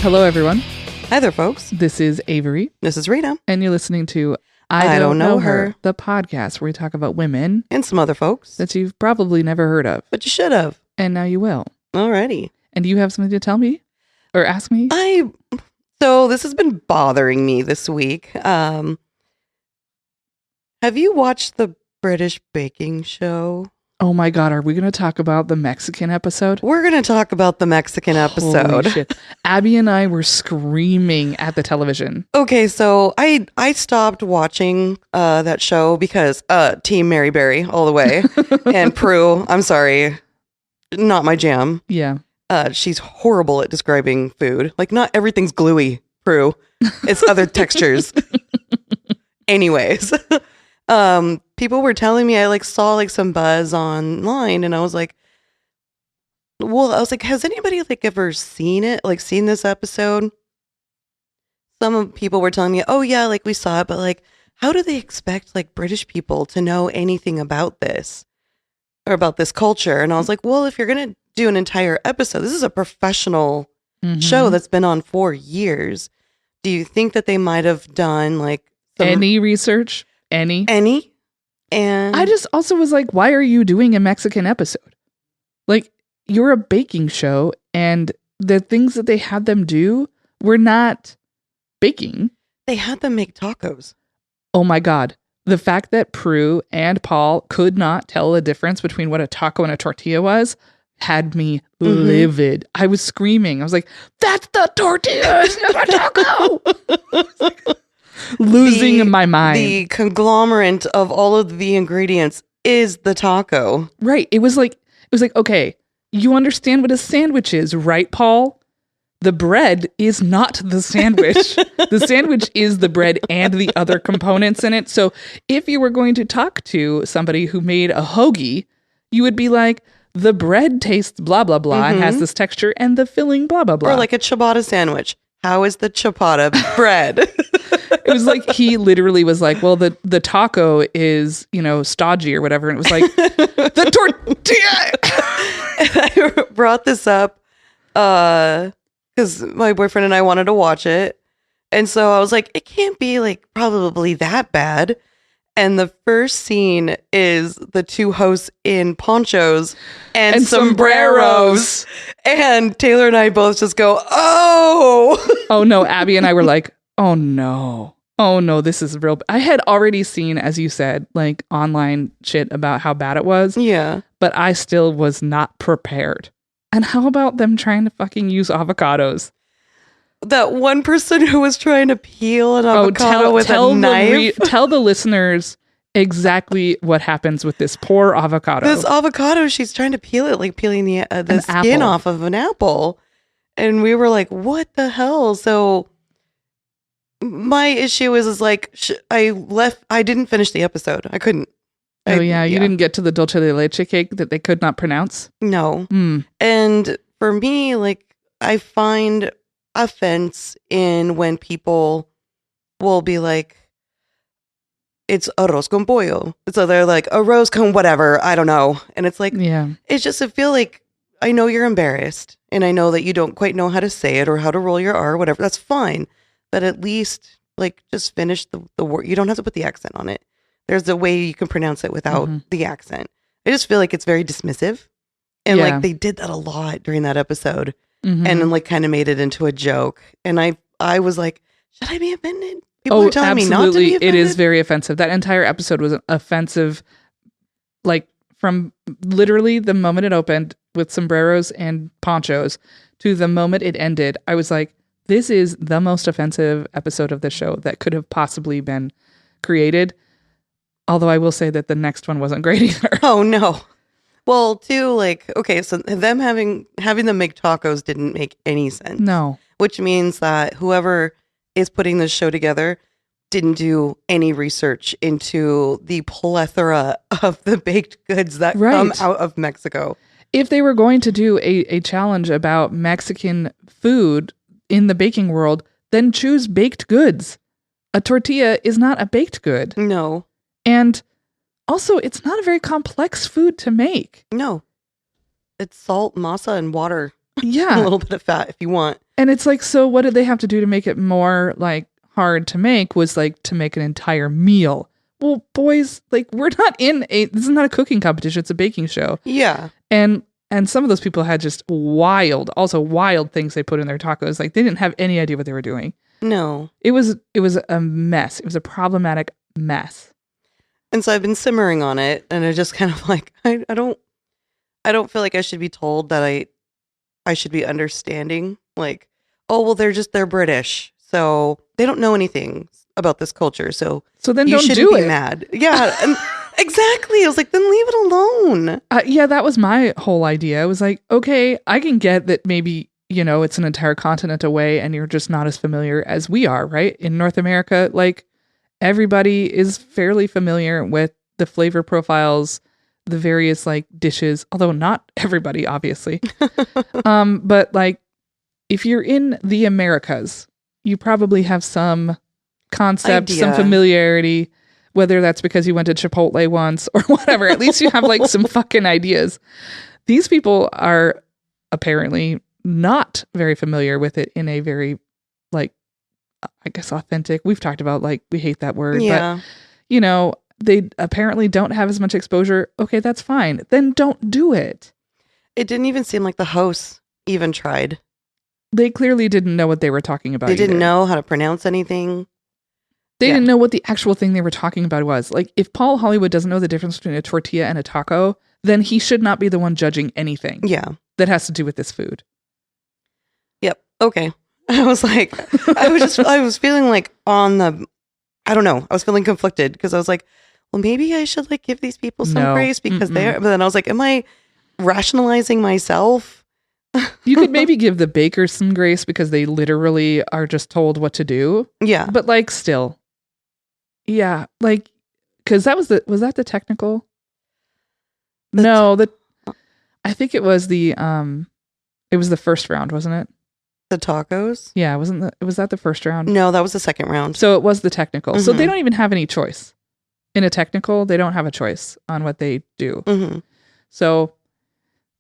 Hello, everyone. Hi there, folks. This is Avery. This is Rita. And you're listening to I Don't Know Her, the podcast where we talk about women and some other folks that you've probably never heard of. But you should have. And now you will. Alrighty. And do you have something to tell me? Or ask me? So this has been bothering me this week. Have you watched the British baking show? Oh my God, are we going to talk about the Mexican episode? We're going to talk about the Mexican episode. Holy shit. Abby and I were screaming at the television. Okay, so I stopped watching that show because Team Mary Berry all the way. And Prue, I'm sorry, not my jam. Yeah. She's horrible at describing food. Like, not everything's gluey, Prue. It's other textures. Anyways. People were telling me, I saw some buzz online, and I was like, has anybody ever seen it? Seen this episode? Some people were telling me, oh yeah, we saw it, but how do they expect British people to know anything about this or about this culture? And I was like, well, if you're going to do an entire episode, this is a professional show that's been on for years. Do you think that they might have done any research? Any? And I just also was like, why are you doing a Mexican episode? You're a baking show, and the things that they had them do were not baking. They had them make tacos. Oh my God. The fact that Prue and Paul could not tell the difference between what a taco and a tortilla was had me livid. I was screaming. I was like, that's the tortilla, it's not a taco. Losing my mind. The conglomerate of all of the ingredients is the taco. Right. It was like, okay, you understand what a sandwich is, right, Paul? The bread is not the sandwich. The sandwich is the bread and the other components in it. So if you were going to talk to somebody who made a hoagie, you would be like, the bread tastes blah, blah, blah, and has this texture, and the filling blah, blah, blah. Or a ciabatta sandwich. How is the ciabatta bread? It was he literally was like, well, the taco is, stodgy or whatever. And it was like, the tortilla. And I brought this up because my boyfriend and I wanted to watch it. And so I was like, it can't be probably that bad. And the first scene is the two hosts in ponchos and sombreros. And Taylor and I both just go, oh. Oh no, Abby and I were like, oh no, this is real. I had already seen, as you said, online shit about how bad it was. Yeah. But I still was not prepared. And how about them trying to fucking use avocados? That one person who was trying to peel an avocado with a knife. Tell the listeners exactly what happens with this poor avocado. This avocado, she's trying to peel it like peeling the skin apple off of an apple. And we were like, what the hell? So my issue is I didn't finish the episode. I couldn't. You didn't get to the dulce de leche cake that they could not pronounce? No. And for me, I find offense in when people will be like, it's arroz con pollo. So they're like, arroz con whatever, I don't know. And it's it's just, I feel like, I know you're embarrassed, and I know that you don't quite know how to say it or how to roll your R or whatever. That's fine. But at least, just finish the word. You don't have to put the accent on it. There's a way you can pronounce it without the accent. I just feel like it's very dismissive. And they did that a lot during that episode. And then kind of made it into a joke. And I was like, should I be offended? People are telling me not to be offended. It is very offensive. That entire episode was offensive. From literally the moment it opened with sombreros and ponchos to the moment it ended, I was like, this is the most offensive episode of the show that could have possibly been created. Although I will say that the next one wasn't great either. Oh, no. Well, too, okay, so them having them make tacos didn't make any sense. No. Which means that whoever is putting this show together didn't do any research into the plethora of the baked goods that come out of Mexico. If they were going to do a challenge about Mexican food in the baking world, then choose baked goods. A tortilla is not a baked good. No. And also, it's not a very complex food to make. No. It's salt, masa, and water. Yeah. A little bit of fat if you want. And it's like, so what did they have to do to make it more like hard to make was like to make an entire meal. Well, boys, like we're not this is not a cooking competition. It's a baking show. Yeah. And some of those people had just wild things they put in their tacos. Like they didn't have any idea what they were doing. No. It was a mess. It was a problematic mess. And so I've been simmering on it, and I just kind of like, I don't feel like I should be told that I should be understanding. Like, oh, well, they're British, so they don't know anything about this culture. So then you don't shouldn't do be it. mad. Yeah, and exactly. I was like, then leave it alone. Yeah, that was my whole idea. I was like, okay, I can get that maybe, it's an entire continent away and you're just not as familiar as we are, right? In North America, like everybody is fairly familiar with the flavor profiles, the various like dishes, although not everybody, obviously. But like if you're in the Americas, you probably have some concept, some familiarity, whether that's because you went to Chipotle once or whatever. At least you have like some fucking ideas. These people are apparently not very familiar with it in a very like, I guess, authentic. We've talked about like, we hate that word, yeah. but they apparently don't have as much exposure. Okay, that's fine. Then don't do it. It didn't even seem like the hosts even tried. They clearly didn't know what they were talking about. They didn't know how to pronounce anything. They didn't know what the actual thing they were talking about was. Like, if Paul Hollywood doesn't know the difference between a tortilla and a taco, then he should not be the one judging anything. Yeah. That has to do with this food. Yep. Okay. I was like, I was feeling like I don't know. I was feeling conflicted because I was like, well, maybe I should like give these people some grace because but then I was like, am I rationalizing myself? You could maybe give the bakers some grace because they literally are just told what to do. Yeah. But like still. Yeah. Like, cause was that the technical? I think it was it was the first round, wasn't it? The tacos? Yeah. Was that the first round? No, that was the second round. So it was the technical. Mm-hmm. So they don't even have any choice. In a technical, they don't have a choice on what they do. Mm-hmm. So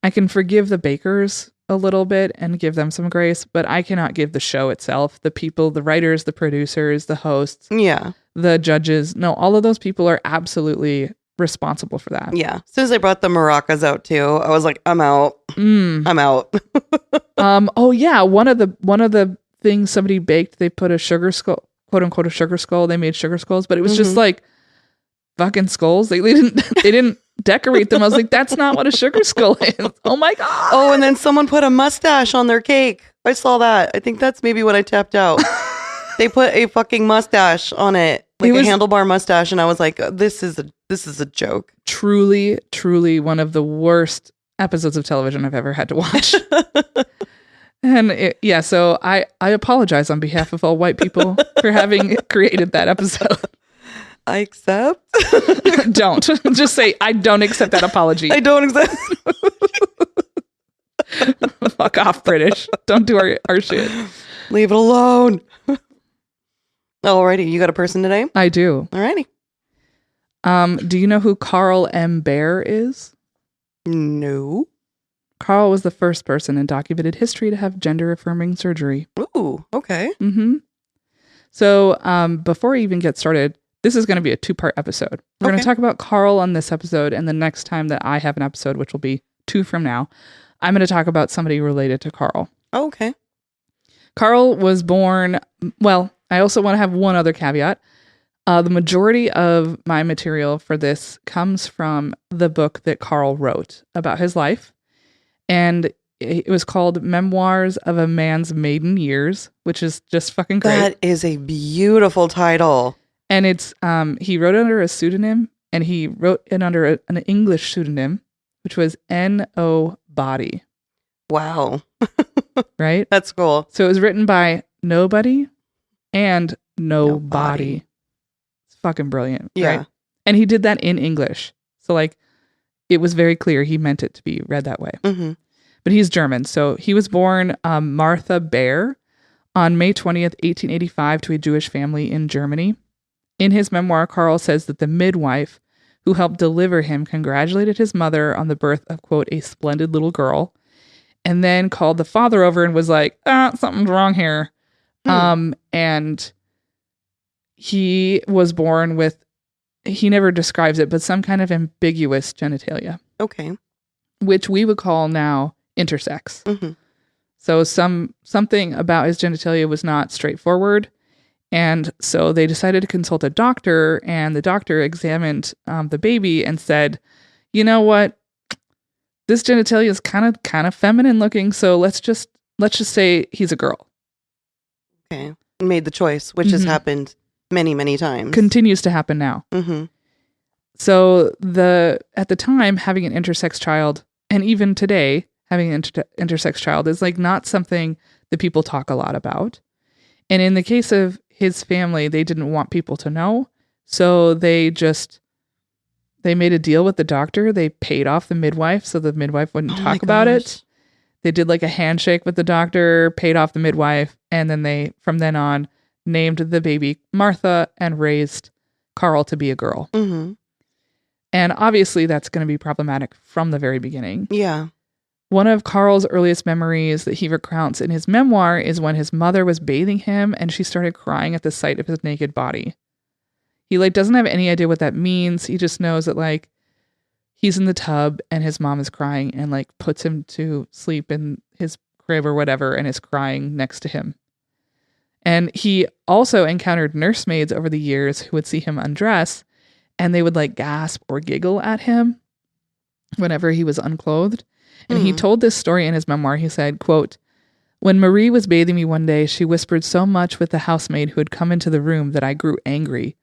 I can forgive the bakers a little bit and give them some grace, but I cannot give the show itself, the people, the writers, the producers, the hosts, the judges. No, all of those people are absolutely responsible for that. Yeah. As soon as they brought the maracas out too, I was like, I'm out. I'm out. Oh yeah. One of the things somebody baked, they put a sugar skull, quote unquote, a sugar skull. They made sugar skulls, but it was just like fucking skulls. They didn't decorate them. I was like, that's not what a sugar skull is. Oh my God. Oh, and then someone put a mustache on their cake. I saw that. I think that's maybe when I tapped out. They put a fucking mustache on it, like a handlebar mustache, and I was like, this is a joke. Truly, truly one of the worst episodes of television I've ever had to watch. And so I apologize on behalf of all white people for having created that episode. I accept. Don't. Just say, I don't accept that apology. I don't accept. Fuck off, British. Don't do our shit. Leave it alone. Alrighty, you got a person today? I do. Alrighty. Do you know who Karl M. Baer is? No. Karl was the first person in documented history to have gender-affirming surgery. Ooh, okay. Mm-hmm. So before I even get started, this is going to be a 2-part episode. We're going to talk about Karl on this episode, and the next time that I have an episode, which will be 2 from now, I'm going to talk about somebody related to Karl. Okay. Karl was born, well, I also want to have one other caveat. The majority of my material for this comes from the book that Karl wrote about his life. And it was called Memoirs of a Man's Maiden Years, which is just fucking great. That is a beautiful title. And it's, he wrote it under a pseudonym, and he wrote it under an English pseudonym, which was N.O. Body. Wow. Right? That's cool. So it was written by nobody and nobody. It's fucking brilliant. Yeah. Right? And he did that in English. So like, it was very clear he meant it to be read that way. Mm-hmm. But he's German. So he was born Martha Baer on May 20th, 1885 to a Jewish family in Germany. In his memoir, Karl says that the midwife who helped deliver him congratulated his mother on the birth of, quote, a splendid little girl, and then called the father over and was like, something's wrong here. And he was born with, he never describes it, but some kind of ambiguous genitalia. Okay. Which we would call now intersex. Mm-hmm. So something about his genitalia was not straightforward. And so they decided to consult a doctor, and the doctor examined the baby and said, you know what? This genitalia is kind of feminine looking, so let's just say he's a girl. Okay. Made the choice, which has happened many, many times. Continues to happen now. Mm-hmm. So at the time, having an intersex child, and even today, having an intersex child is like not something that people talk a lot about. And in the case of his family, they didn't want people to know. So they made a deal with the doctor. They paid off the midwife so the midwife wouldn't talk about it. They did like a handshake with the doctor, paid off the midwife, and then they, from then on, named the baby Martha and raised Karl to be a girl. Mm-hmm. And obviously that's going to be problematic from the very beginning. Yeah. One of Karl's earliest memories that he recounts in his memoir is when his mother was bathing him and she started crying at the sight of his naked body. He doesn't have any idea what that means. He just knows that he's in the tub and his mom is crying and puts him to sleep in his crib or whatever and is crying next to him. And he also encountered nursemaids over the years who would see him undress and they would gasp or giggle at him whenever he was unclothed. And he told this story in his memoir. He said, quote, "When Marie was bathing me one day, she whispered so much with the housemaid who had come into the room that I grew angry.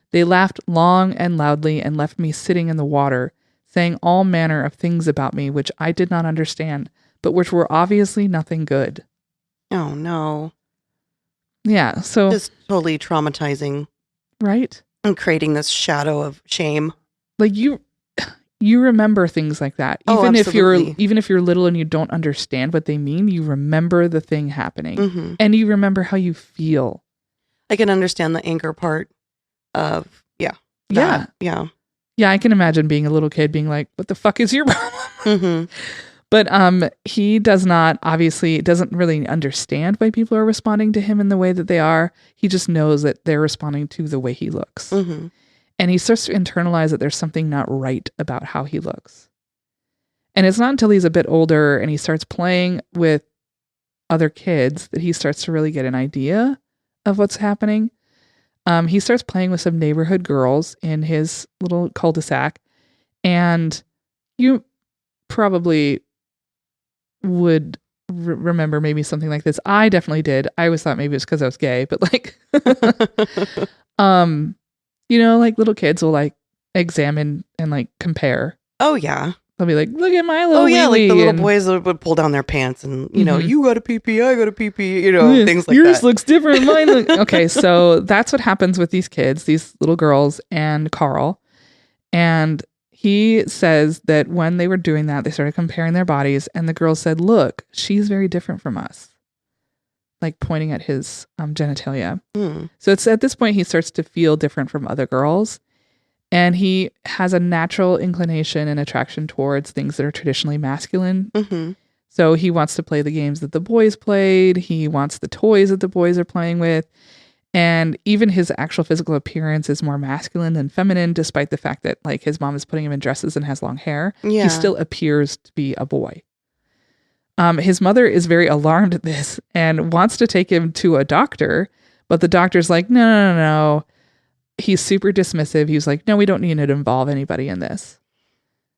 They laughed long and loudly and left me sitting in the water, saying all manner of things about me which I did not understand, but which were obviously nothing good." Oh, no. Yeah, so... Just totally traumatizing. Right? And creating this shadow of shame. You remember things like that. Even if you're little and you don't understand what they mean, you remember the thing happening. Mm-hmm. And you remember how you feel. I can understand the anger part of, Yeah. Yeah, I can imagine being a little kid being like, what the fuck is your problem? Mm-hmm. But he doesn't really understand why people are responding to him in the way that they are. He just knows that they're responding to the way he looks. Mm-hmm. And he starts to internalize that there's something not right about how he looks. And it's not until he's a bit older and he starts playing with other kids that he starts to really get an idea of what's happening. He starts playing with some neighborhood girls in his little cul-de-sac. And you probably would remember maybe something like this. I definitely did. I always thought maybe it was because I was gay, but little kids will examine and compare. Oh, yeah. They'll be like, look at my little the little and boys would pull down their pants and, you got a pee-pee, I got a pee-pee, things like yours that. Looks different. Mine Okay, so that's what happens with these kids, these little girls and Karl. And he says that when they were doing that, they started comparing their bodies and the girls said, look, she's very different from us. Pointing at his genitalia. So it's at this point he starts to feel different from other girls. And he has a natural inclination and attraction towards things that are traditionally masculine. Mm-hmm. So he wants to play the games that the boys played. He wants the toys that the boys are playing with. And even his actual physical appearance is more masculine than feminine, despite the fact that his mom is putting him in dresses and has long hair. Yeah. He still appears to be a boy. His mother is very alarmed at this and wants to take him to a doctor, but the doctor's like, no. He's super dismissive. He's like, no, we don't need to involve anybody in this.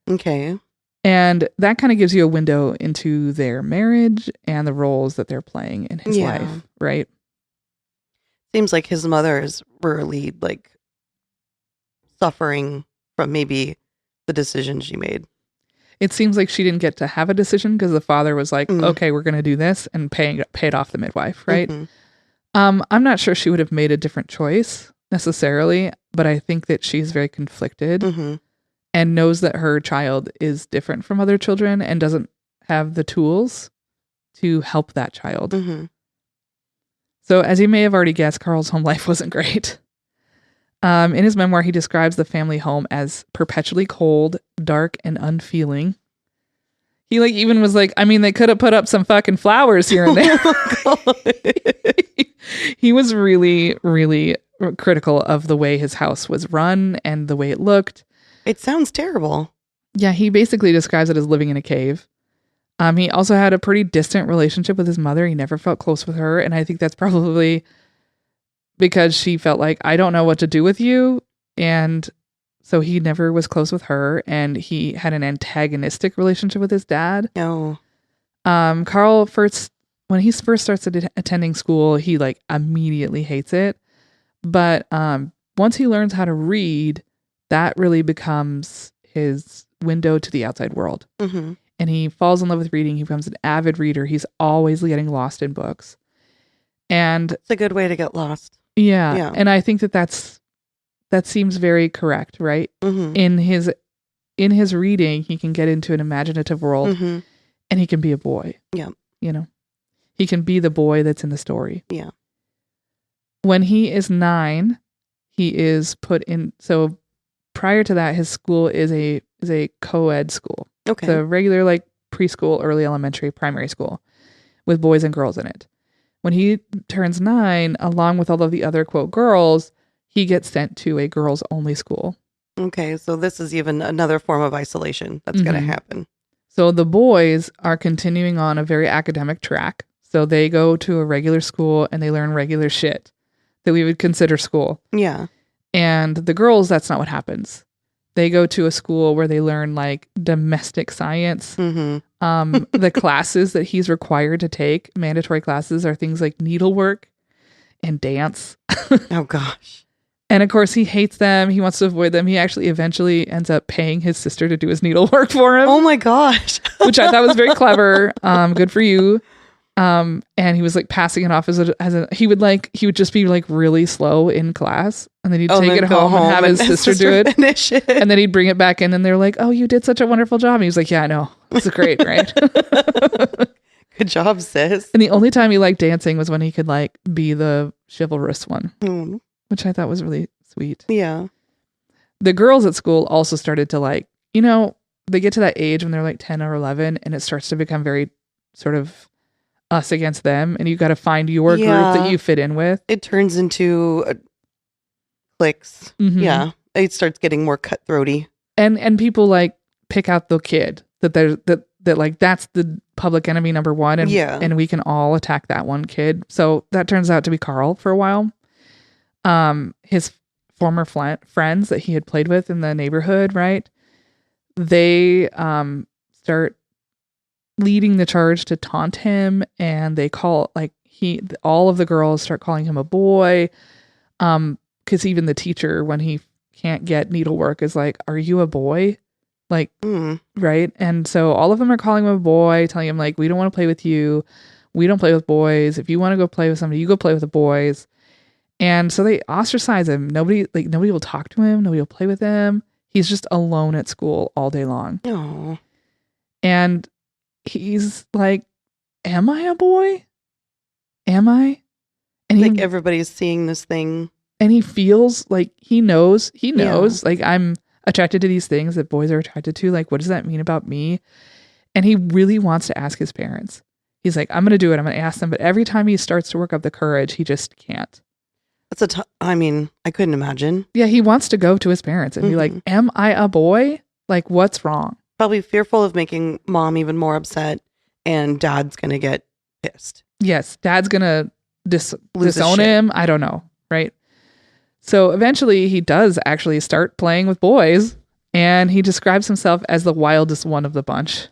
Okay. And that kind of gives you a window into their marriage and the roles that they're playing in his life, right? Seems like his mother is really suffering from maybe the decision she made. It seems like she didn't get to have a decision because the father was like, okay, we're going to do this and paid off the midwife, right? Mm-hmm. I'm not sure she would have made a different choice necessarily, but I think that she's very conflicted and knows that her child is different from other children and doesn't have the tools to help that child. Mm-hmm. So as you may have already guessed, Karl's home life wasn't great. In his memoir, he describes the family home as perpetually cold, dark, and unfeeling. He like even was like, I mean, they could have put up some fucking flowers here and there. He was really, really critical of the way his house was run and the way it looked. It sounds terrible. Yeah, he basically describes it as living in a cave. He also had a pretty distant relationship with his mother. He never felt close with her. And I think that's probably because she felt like, I don't know what to do with you. And so he never was close with her. And he had an antagonistic relationship with his dad. No. Karl when he first starts attending school, he like immediately hates it. But once he learns how to read, that really becomes his window to the outside world. Mm-hmm. And he falls in love with reading. He becomes an avid reader. He's always getting lost in books. And it's a good way to get lost. Yeah. And I think that seems very correct, right? Mm-hmm. In his reading, he can get into an imaginative world, mm-hmm. and he can be a boy. Yeah. You know, he can be the boy that's in the story. Yeah. When he is 9, he is put in. So prior to that, his school is a co-ed school. Okay. The regular like preschool, early elementary, primary school with boys and girls in it. When he turns 9, along with all of the other quote girls, he gets sent to a girls only school. Okay. So this is even another form of isolation that's Mm-hmm. going to happen. So the boys are continuing on a very academic track. So they go to a regular school and they learn regular shit that we would consider school. Yeah. And the girls, that's not what happens. They go to a school where they learn like domestic science. Mm-hmm. The classes that he's required to take, mandatory classes, are things like needlework and dance. Oh, gosh. And of course, he hates them. He wants to avoid them. He actually eventually ends up paying his sister to do his needlework for him. Oh, my gosh. Which I thought was very clever. Good for you. And he was like passing it off he would just be like really slow in class, and then he'd take it home and have his sister do it. Finish it. And then he'd bring it back in and they're like, oh, you did such a wonderful job. And he was like, yeah, I know. This is great, right? Good job, sis. And the only time he liked dancing was when he could like be the chivalrous one, Mm. which I thought was really sweet. Yeah. The girls at school also started to like, they get to that age when they're like 10 or 11 and it starts to become very sort of us against them, and you got to find your group that you fit in with. It turns into cliques. Mm-hmm. Yeah. It starts getting more cutthroaty. And people like pick out the kid that like that's the public enemy number one, and we can all attack that one kid. So that turns out to be Karl for a while. His former friends that he had played with in the neighborhood, right? They start leading the charge to taunt him, and they call all of the girls start calling him a boy. Because even the teacher, when he can't get needlework, is like, "Are you a boy?" Like, right? And so all of them are calling him a boy, telling him like, "We don't want to play with you. We don't play with boys. If you want to go play with somebody, you go play with the boys." And so they ostracize him. Nobody will talk to him. Nobody will play with him. He's just alone at school all day long. Oh. And he's like, am I a boy? Am I? And like everybody's seeing this thing. And he feels like he knows, like, I'm attracted to these things that boys are attracted to. Like, what does that mean about me? And he really wants to ask his parents. He's like, I'm going to do it. I'm going to ask them. But every time he starts to work up the courage, he just can't. That's I couldn't imagine. Yeah, he wants to go to his parents and be like, am I a boy? Like, what's wrong? Probably fearful of making mom even more upset, and dad's going to get pissed. Yes, dad's going to disown him. I don't know, right? So eventually he does actually start playing with boys, and he describes himself as the wildest one of the bunch.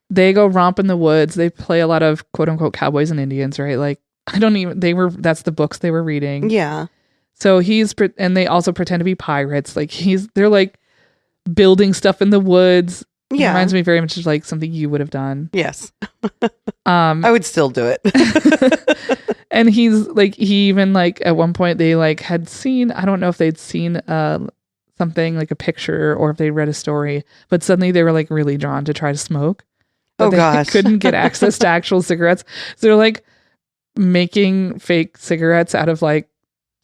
They go romp in the woods. They play a lot of quote unquote cowboys and Indians, right? Like, that's the books they were reading. Yeah. So and they also pretend to be pirates. Like they're like building stuff in the woods. Yeah. It reminds me very much of like something you would have done. Yes. I would still do it. And he even like at one point they like had seen, I don't know if they'd seen something like a picture or if they read a story, but suddenly they were like really drawn to try to smoke. But they couldn't get access to actual cigarettes. So they're like making fake cigarettes out of like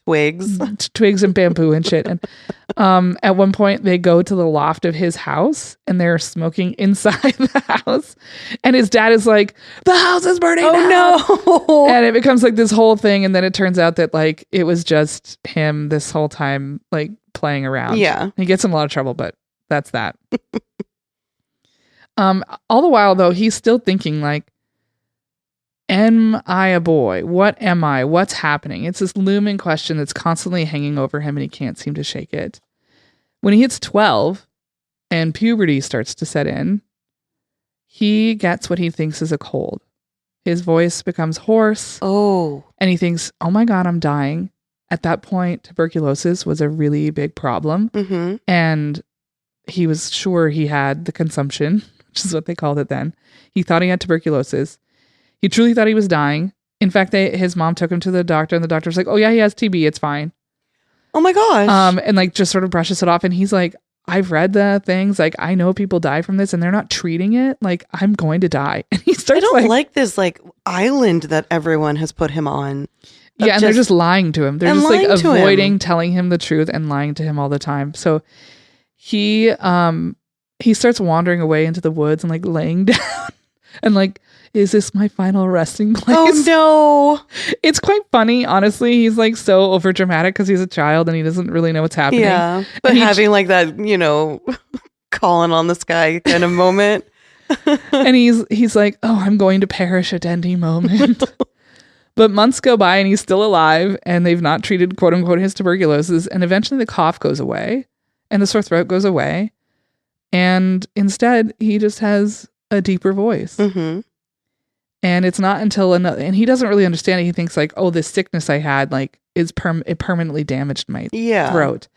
Twigs. And bamboo and shit. And at one point they go to the loft of his house and they're smoking inside the house. And his dad is like, the house is burning down. No. And it becomes like this whole thing. And then it turns out that like it was just him this whole time, like playing around. Yeah. He gets in a lot of trouble, but that's that. All the while though, he's still thinking like, am I a boy? What am I? What's happening? It's this looming question that's constantly hanging over him and he can't seem to shake it. When he hits 12 and puberty starts to set in, he gets what he thinks is a cold. His voice becomes hoarse. Oh. And he thinks, oh my God, I'm dying. At that point, tuberculosis was a really big problem. Mm-hmm. And he was sure he had the consumption, which is what they called it then. He thought he had tuberculosis. He truly thought he was dying. In fact, his mom took him to the doctor and the doctor was like, oh yeah, he has TB. It's fine. Oh my gosh. And like just sort of brushes it off. And he's like, I've read the things. Like, I know people die from this and they're not treating it. Like, I'm going to die. And he starts I don't like this like island that everyone has put him on. Yeah. And they're just lying to him. They're just like avoiding him. telling him the truth and lying to him all the time. So he starts wandering away into the woods and like laying down and like, is this my final resting place? Oh no. It's quite funny, honestly. He's like so over dramatic because he's a child and he doesn't really know what's happening. Yeah. But having like that, calling on the sky kind of moment. And he's like, oh, I'm going to perish at any moment. But months go by and he's still alive and they've not treated quote unquote his tuberculosis. And eventually the cough goes away and the sore throat goes away. And instead he just has a deeper voice. Mm-hmm. And it's not until and he doesn't really understand it. He thinks like, oh, this sickness I had, like it permanently damaged my throat.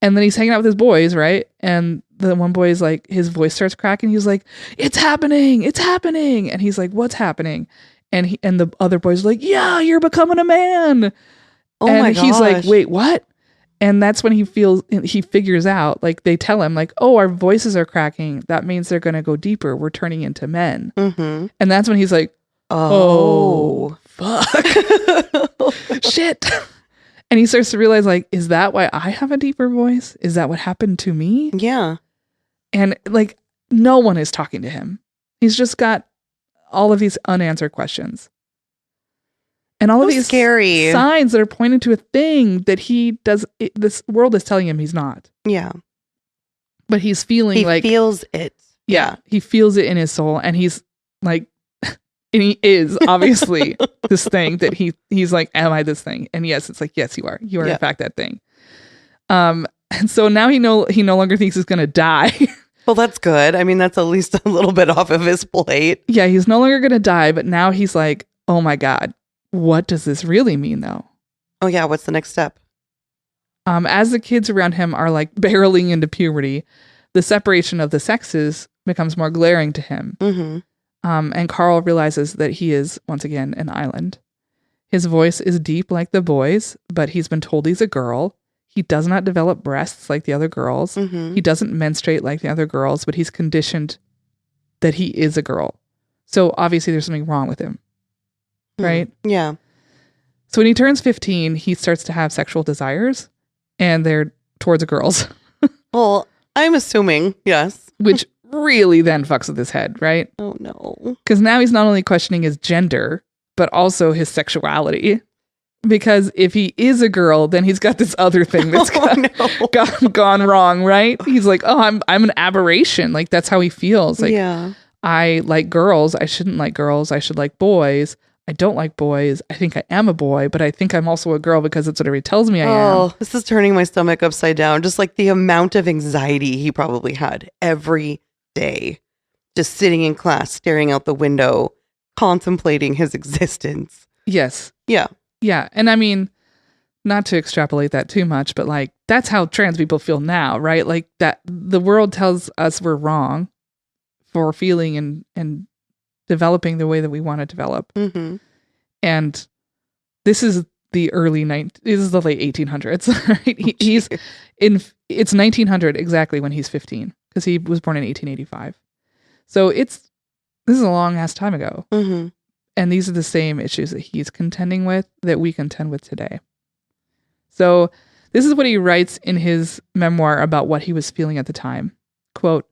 And then he's hanging out with his boys, right? And the one boy is like, his voice starts cracking. He's like, it's happening. And he's like, what's happening? And the other boy's like, yeah, you're becoming a man. Oh and my gosh. He's like, wait, what? And that's when he figures out, like they tell him like, oh, our voices are cracking. That means they're going to go deeper. We're turning into men. Mm-hmm. And that's when he's like, oh fuck. Shit. And he starts to realize like, is that why I have a deeper voice? Is that what happened to me? Yeah. And like, no one is talking to him. He's just got all of these unanswered questions. And all of these scary signs that are pointing to a thing that this world is telling him he's not. Yeah. But he's feeling he feels it. Yeah. He feels it in his soul. And he's like, and he is obviously this thing that he's like, am I this thing? And yes, it's like, yes, you are. You are in fact that thing. And so now he no longer thinks he's going to die. Well, that's good. I mean, that's at least a little bit off of his plate. Yeah. He's no longer going to die, but now he's like, oh my God. What does this really mean, though? Oh, yeah. What's the next step? As the kids around him are like barreling into puberty, the separation of the sexes becomes more glaring to him. Mm-hmm. And Karl realizes that he is, once again, an island. His voice is deep like the boys, but he's been told he's a girl. He does not develop breasts like the other girls. Mm-hmm. He doesn't menstruate like the other girls, but he's conditioned that he is a girl. So obviously there's something wrong with him. Right? Yeah. So when he turns 15, he starts to have sexual desires, and they're towards girls. Well, I'm assuming, yes. Which really then fucks with his head, right? Oh, no. Because now he's not only questioning his gender, but also his sexuality. Because if he is a girl, then he's got this other thing that's gone wrong, right? He's like, oh, I'm an aberration. Like, that's how he feels. Like, yeah. I like girls. I shouldn't like girls. I should like boys. I don't like boys. I think I am a boy, but I think I'm also a girl because that's what everybody tells me I am. Oh, this is turning my stomach upside down. Just like the amount of anxiety he probably had every day. Just sitting in class, staring out the window, contemplating his existence. Yes. Yeah. Yeah. And I mean, not to extrapolate that too much, but like, that's how trans people feel now, right? Like that the world tells us we're wrong for feeling and developing the way that we want to develop. Mm-hmm. And this is the this is the late 1800s, right? It's 1900 exactly when he's 15, because he was born in 1885. So this is a long ass time ago. Mm-hmm. And these are the same issues that he's contending with that we contend with today. So this is what he writes in his memoir about what he was feeling at the time. Quote,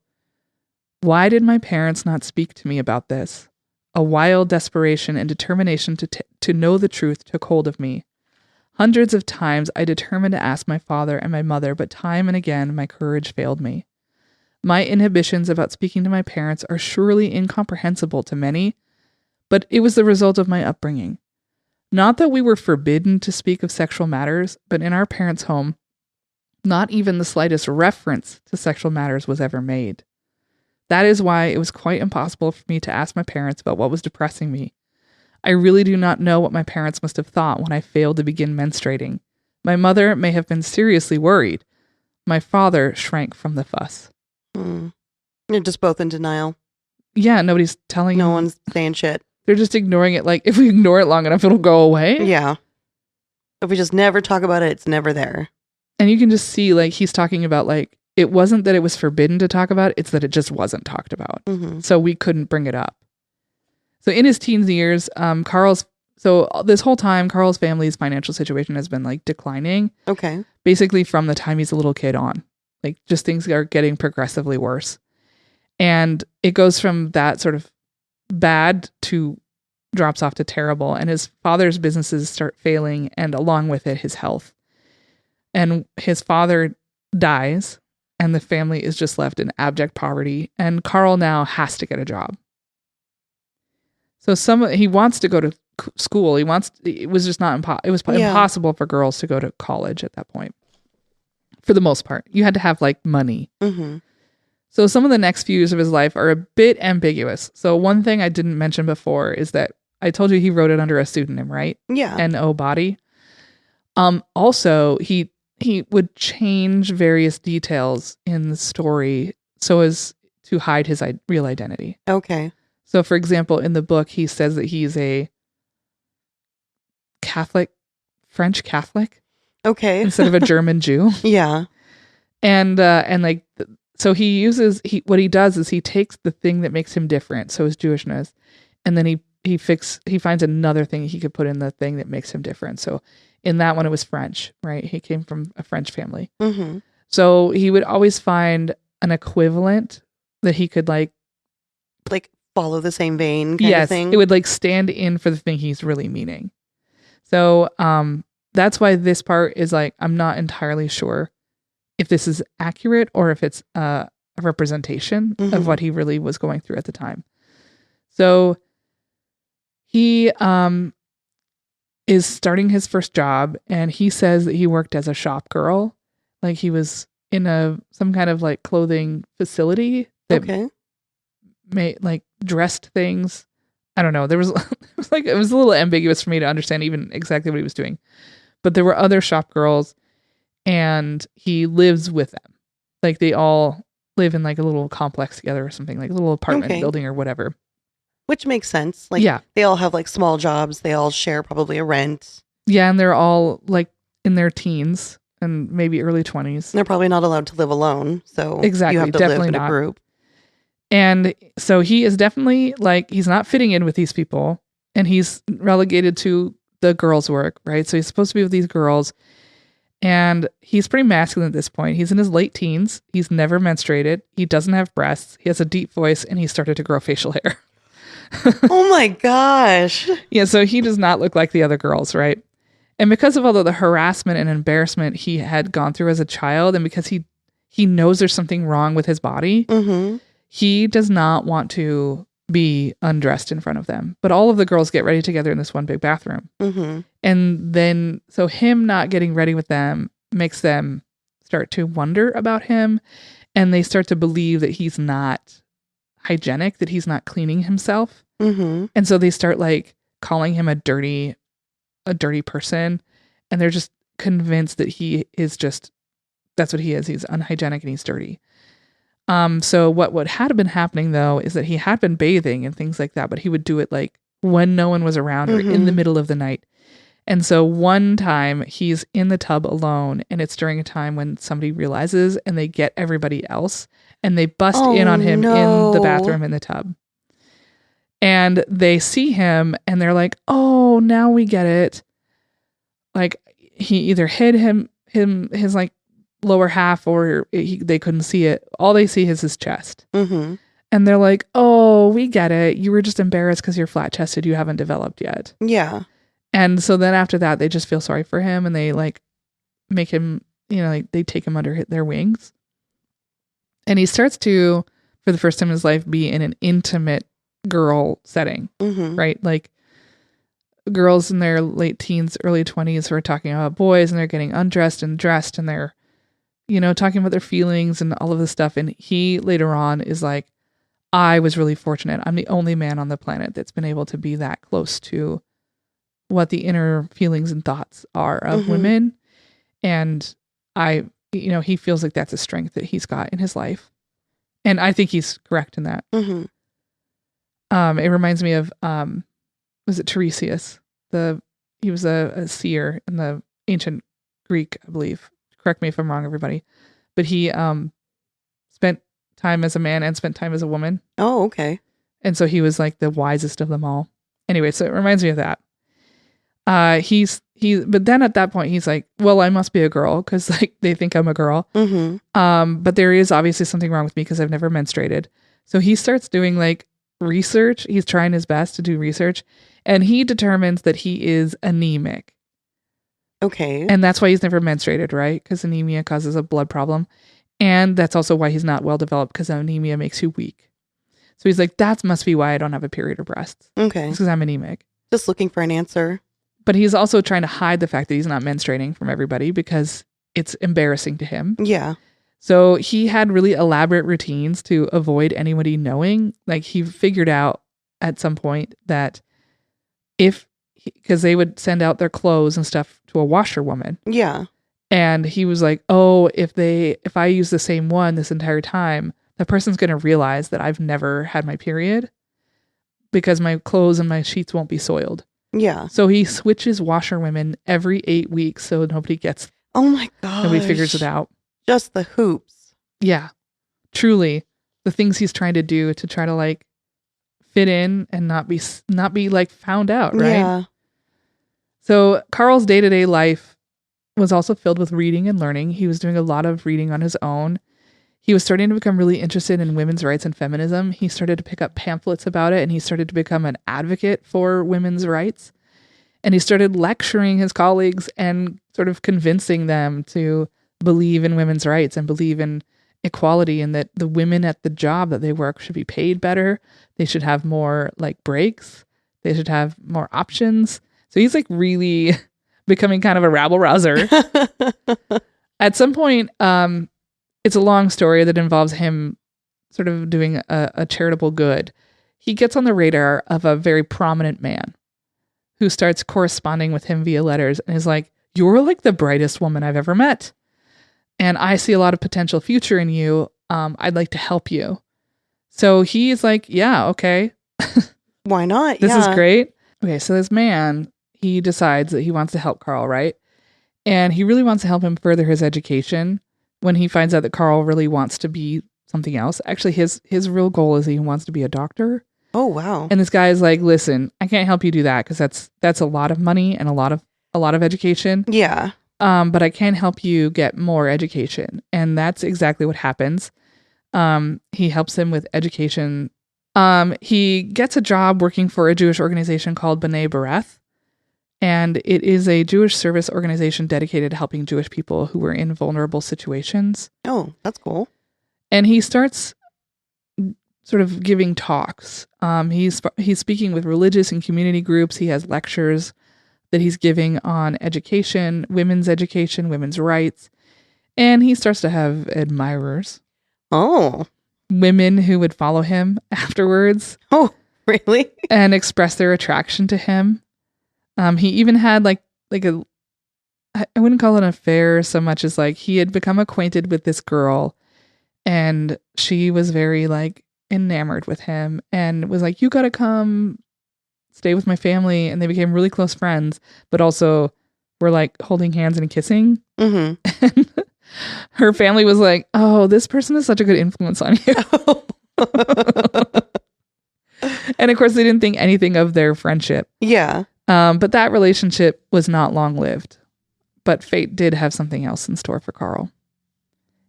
"Why did my parents not speak to me about this? A wild desperation and determination to know the truth took hold of me. Hundreds of times I determined to ask my father and my mother, but time and again my courage failed me. My inhibitions about speaking to my parents are surely incomprehensible to many, but it was the result of my upbringing. Not that we were forbidden to speak of sexual matters, but in our parents' home, not even the slightest reference to sexual matters was ever made. That is why it was quite impossible for me to ask my parents about what was depressing me. I really do not know what my parents must have thought when I failed to begin menstruating. My mother may have been seriously worried. My father shrank from the fuss." You're just both in denial. Yeah, nobody's telling No him. one's saying shit. They're just ignoring it. Like, if we ignore it long enough, it'll go away. Yeah. If we just never talk about it, it's never there. And you can just see, like, he's talking about, like, it wasn't that it was forbidden to talk about, it's that it just wasn't talked about. So we couldn't bring it up. So in his teens years, this whole time, Karl's family's financial situation has been, like, declining. Okay. Basically from the time he's a little kid on. Like, just things are getting progressively worse. And it goes from that sort of bad to drops off to terrible. And his father's businesses start failing, and along with it, his health. And his father dies, and the family is just left in abject poverty. And Karl now has to get a job. So he wants to go to school. It was just not impossible for girls to go to college at that point. For the most part, you had to have, like, money. So some of the next few years of his life are a bit ambiguous. So one thing I didn't mention before is that I told you he wrote it under a pseudonym, right? Yeah. N.O. Body. Also, he would change various details in the story so as to hide his real identity. Okay. So, for example, in the book, he says that he's a French Catholic. Okay. Instead of a German Jew. Yeah. And like, so what he does is he takes the thing that makes him different, so his Jewishness, and then he finds another thing he could put in the thing that makes him different. So in that one, it was French, right? He came from a French family. So he would always find an equivalent that he could like follow the same vein kind of thing. It would like stand in for the thing he's really meaning. So that's why this part is like, I'm not entirely sure if this is accurate or if it's a representation of what he really was going through at the time. So he is starting his first job, and he says that he worked as a shop girl. Like, he was in some kind of like clothing facility that made like dressed things. I don't know. It was a little ambiguous for me to understand even exactly what he was doing. But there were other shop girls, and he lives with them. Like, they all live in like a little complex together or something, like a little apartment building or whatever. Which makes sense. Like, they all have like small jobs. They all share probably a rent. Yeah, and they're all like in their teens and maybe early 20s. They're probably not allowed to live alone. So exactly, you have to live in a group. And so he is definitely like, he's not fitting in with these people, and he's relegated to the girls' work, right? So he's supposed to be with these girls, and he's pretty masculine at this point. He's in his late teens. He's never menstruated. He doesn't have breasts. He has a deep voice, and he started to grow facial hair. Oh my gosh. Yeah, so he does not look like the other girls, right? And because of all of the harassment and embarrassment he had gone through as a child, and because he knows there's something wrong with his body, he does not want to be undressed in front of them. But all of the girls get ready together in this one big bathroom. And then, so him not getting ready with them makes them start to wonder about him, and they start to believe that he's not hygienic, that he's not cleaning himself. And so they start like calling him a dirty person, and they're just convinced that he is just, that's what he is. He's unhygienic and he's dirty. So what had been happening though is that he had been bathing and things like that, but he would do it like when no one was around or in the middle of the night. And so one time he's in the tub alone, and it's during a time when somebody realizes, and they get everybody else, and they bust in on him in the bathroom in the tub. And they see him, and they're like, oh, now we get it. Like, he either hid his like lower half, or they couldn't see it. All they see is his chest. Mm-hmm. And they're like, oh, we get it. You were just embarrassed because you're flat chested. You haven't developed yet. Yeah. And so then after that, they just feel sorry for him, and they like make him, like they take him under their wings. And he starts to, for the first time in his life, be in an intimate girl setting, right? Like girls in their late teens, early 20s who are talking about boys, and they're getting undressed and dressed, and they're, talking about their feelings and all of this stuff. And he later on is like, I was really fortunate. I'm the only man on the planet that's been able to be that close to what the inner feelings and thoughts are of women. And he feels like that's a strength that he's got in his life. And I think he's correct in that. It reminds me of, was it Tiresias? He was a seer in the ancient Greek, I believe. Correct me if I'm wrong, everybody. But he spent time as a man and spent time as a woman. Oh, okay. And so he was like the wisest of them all. Anyway, so it reminds me of that. But then at that point he's like, well, I must be a girl because like they think I'm a girl. But there is obviously something wrong with me because I've never menstruated. So he starts doing like research. He's trying his best to do research, and he determines that he is anemic. Okay. And that's why he's never menstruated, right? Because anemia causes a blood problem. And that's also why he's not well developed, because anemia makes you weak. So he's like, that must be why I don't have a period or breasts. Okay. Because I'm anemic. Just looking for an answer. But But he's also trying to hide the fact that he's not menstruating from everybody because it's embarrassing to him. yeah. So he had really elaborate routines to avoid anybody knowing. Like he figured out at some point that because they would send out their clothes and stuff to a washerwoman. Yeah. And he was like, oh, if I use the same one this entire time, the person's going to realize that I've never had my period because my clothes and my sheets won't be soiled. Yeah. So he switches washerwomen every 8 weeks so nobody Oh my God. nobody figures it out. Just the hoops. Yeah. Truly, the things he's trying to do to try to like fit in and not be like found out, right? Yeah. So Karl's day-to-day life was also filled with reading and learning. He was doing a lot of reading on his own. He was starting to become really interested in women's rights and feminism. He started to pick up pamphlets about it, and he started to become an advocate for women's rights. And he started lecturing his colleagues and sort of convincing them to believe in women's rights and believe in equality, and that the women at the job that they work should be paid better. They should have more like breaks. They should have more options. So he's like really becoming kind of a rabble rouser. At some point, it's a long story that involves him sort of doing a charitable good. He gets on the radar of a very prominent man who starts corresponding with him via letters and is like, you're like the brightest woman I've ever met. And I see a lot of potential future in you. I'd like to help you. So he's like, yeah, okay. Why not? This is great. Okay, so this man, he decides that he wants to help Karl, right? And he really wants to help him further his education when he finds out that Karl really wants to be something else. Actually, his real goal is he wants to be a doctor. Oh, wow. And this guy is like, listen, I can't help you do that because that's a lot of money and a lot of education. Yeah. But I can help you get more education. And that's exactly what happens. He helps him with education. He gets a job working for a Jewish organization called B'nai B'rith. And it is a Jewish service organization dedicated to helping Jewish people who were in vulnerable situations. Oh, that's cool. And he starts sort of giving talks. He's speaking with religious and community groups. He has lectures that he's giving on education, women's rights. And he starts to have admirers. Oh. Women who would follow him afterwards. Oh, really? And express their attraction to him. He even had like a, I wouldn't call it an affair so much as like he had become acquainted with this girl and she was very like enamored with him and was like, you gotta come stay with my family. And they became really close friends, but also were like holding hands and kissing. Mm-hmm. And her family was like, oh, this person is such a good influence on you. And of course they didn't think anything of their friendship. Yeah. But that relationship was not long lived. But fate did have something else in store for Karl.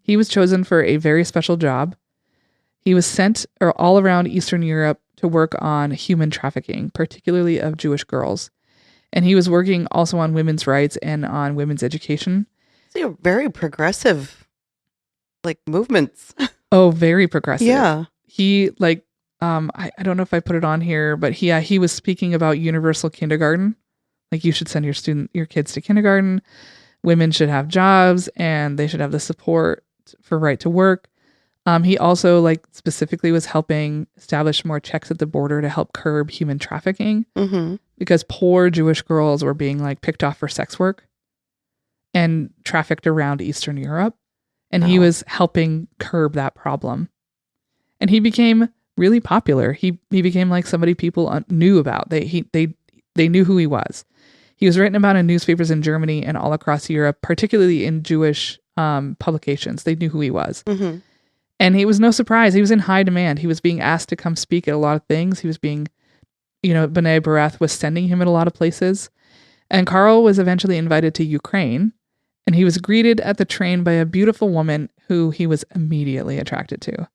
He was chosen for a very special job. He was sent all around Eastern Europe to work on human trafficking, particularly of Jewish girls. And he was working also on women's rights and on women's education. They're very progressive, movements. Oh, very progressive. Yeah. He I don't know if I put it on here, but he was speaking about universal kindergarten. Like, you should send your kids to kindergarten. Women should have jobs and they should have the support for right to work. He also specifically was helping establish more checks at the border to help curb human trafficking, because poor Jewish girls were being picked off for sex work and trafficked around Eastern Europe. And he was helping curb that problem. And he became really popular. He became somebody people knew about. They knew who he was. He was written about in newspapers in Germany and all across Europe, particularly in Jewish publications. They knew who he was. Mm-hmm. And it was no surprise. He was in high demand. He was being asked to come speak at a lot of things. He was being, B'nai B'rith was sending him at a lot of places. And Karl was eventually invited to Ukraine. And he was greeted at the train by a beautiful woman who he was immediately attracted to.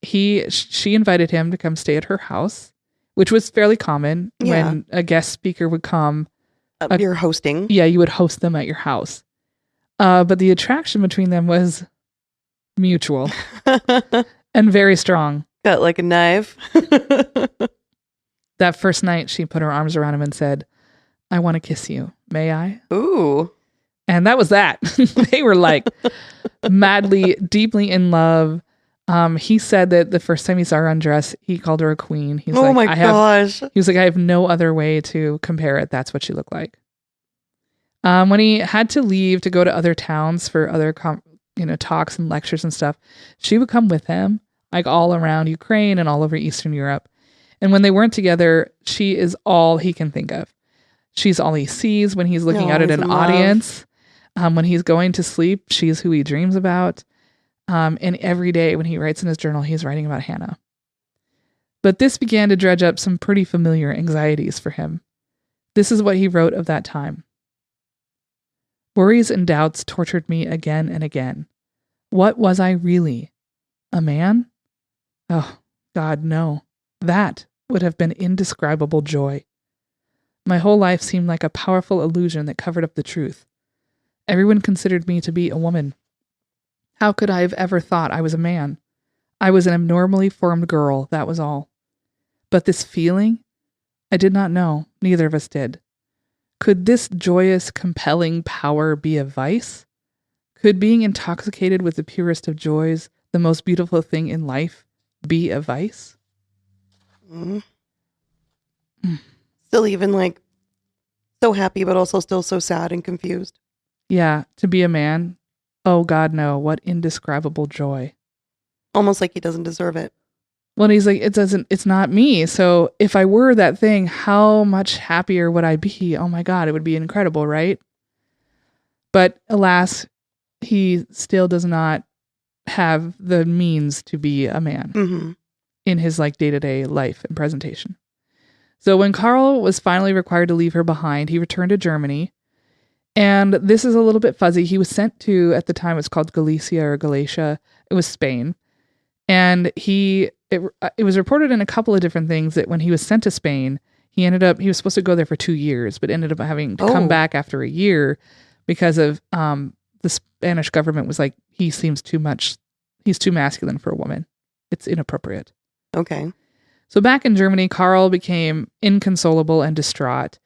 She invited him to come stay at her house, which was fairly common when a guest speaker would come. You're hosting. Yeah, you would host them at your house. But the attraction between them was mutual and very strong. Got like a knife. That first night, she put her arms around him and said, "I want to kiss you. May I?" Ooh. And that was that. They were madly, deeply in love. He said that the first time he saw her undress, he called her a queen. He's my gosh. He was like, "I have no other way to compare it. That's what she looked like." When he had to leave to go to other towns for other talks and lectures and stuff, she would come with him, all around Ukraine and all over Eastern Europe. And when they weren't together, she is all he can think of. She's all he sees when he's looking out at an audience. When he's going to sleep, she's who he dreams about. And every day when he writes in his journal, he's writing about Hannah. But this began to dredge up some pretty familiar anxieties for him. This is what he wrote of that time. "Worries and doubts tortured me again and again. What was I really? A man? Oh, God, no. That would have been indescribable joy. My whole life seemed like a powerful illusion that covered up the truth. Everyone considered me to be a woman. How could I have ever thought I was a man? I was an abnormally formed girl, that was all. But this feeling? I did not know, neither of us did. Could this joyous, compelling power be a vice? Could being intoxicated with the purest of joys, the most beautiful thing in life, be a vice?" Mm. Still even so happy, but also still so sad and confused. Yeah, to be a man. Oh God, no, what indescribable joy. Almost like he doesn't deserve it. Well, he's like, it's not me. So if I were that thing, how much happier would I be? Oh my God, it would be incredible, right? But alas, he still does not have the means to be a man in his day-to-day life and presentation. So when Karl was finally required to leave her behind, he returned to Germany. And this is a little bit fuzzy. He was sent to, at the time it's called Galicia or Galatia. It was Spain. And it was reported in a couple of different things that when he was sent to Spain, he was supposed to go there for 2 years, but ended up having to come back after a year because of the Spanish government was like, he's too masculine for a woman. It's inappropriate. Okay. So back in Germany, Karl became inconsolable and distraught.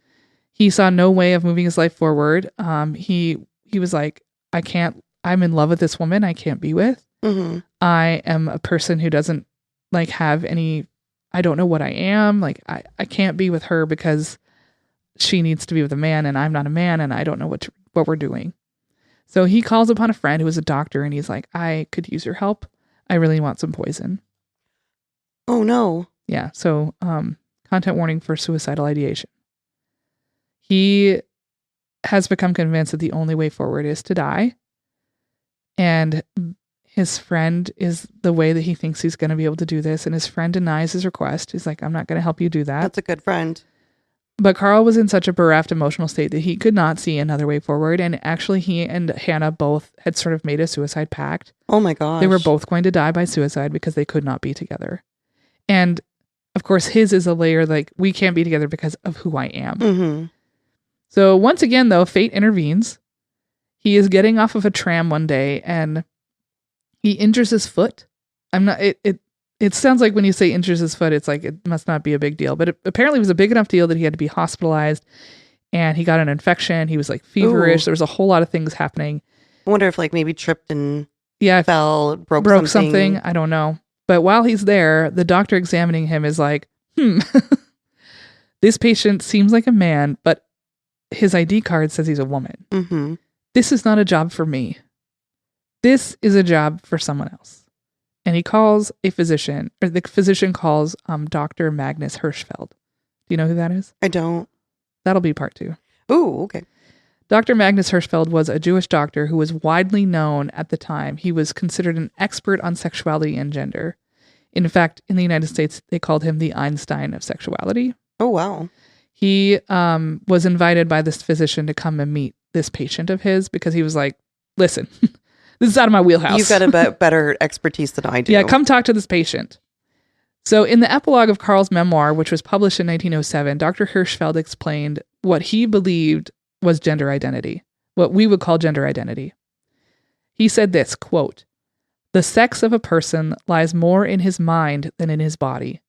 He saw no way of moving his life forward. He was like, I'm in love with this woman I can't be with. Mm-hmm. I am a person who doesn't have any, I don't know what I am. I can't be with her because she needs to be with a man and I'm not a man and I don't know what we're doing. So he calls upon a friend who is a doctor and he's like, "I could use your help. I really want some poison." Oh no. Yeah. So, content warning for suicidal ideation. He has become convinced that the only way forward is to die. And his friend is the way that he thinks he's going to be able to do this. And his friend denies his request. He's like, "I'm not going to help you do that." That's a good friend. But Karl was in such a bereft emotional state that he could not see another way forward. And actually, he and Hannah both had sort of made a suicide pact. Oh my gosh. They were both going to die by suicide because they could not be together. And of course, his is a layer like, we can't be together because of who I am. Mm-hmm. So once again, though, fate intervenes. He is getting off of a tram one day and he injures his foot. It sounds like when you say injures his foot, it's like it must not be a big deal. But it apparently was a big enough deal that he had to be hospitalized and he got an infection. He was like feverish. Ooh. There was a whole lot of things happening. I wonder if like maybe tripped and fell, broke something. I don't know. But while he's there, the doctor examining him is like, this patient seems like a man, but his ID card says he's a woman. Mm-hmm. This is not a job for me. This is a job for someone else. And he calls a physician, or the physician calls Dr. Magnus Hirschfeld. Do you know who that is? I don't. That'll be part 2. Ooh, okay. Dr. Magnus Hirschfeld was a Jewish doctor who was widely known at the time. He was considered an expert on sexuality and gender. In fact, in the United States, they called him the Einstein of sexuality. Oh, wow. He was invited by this physician to come and meet this patient of his because he was like, listen, this is out of my wheelhouse. You've got a better expertise than I do. Yeah, come talk to this patient. So in the epilogue of Karl's memoir, which was published in 1907, Dr. Hirschfeld explained what he believed was gender identity, what we would call gender identity. He said this, quote, "The sex of a person lies more in his mind than in his body.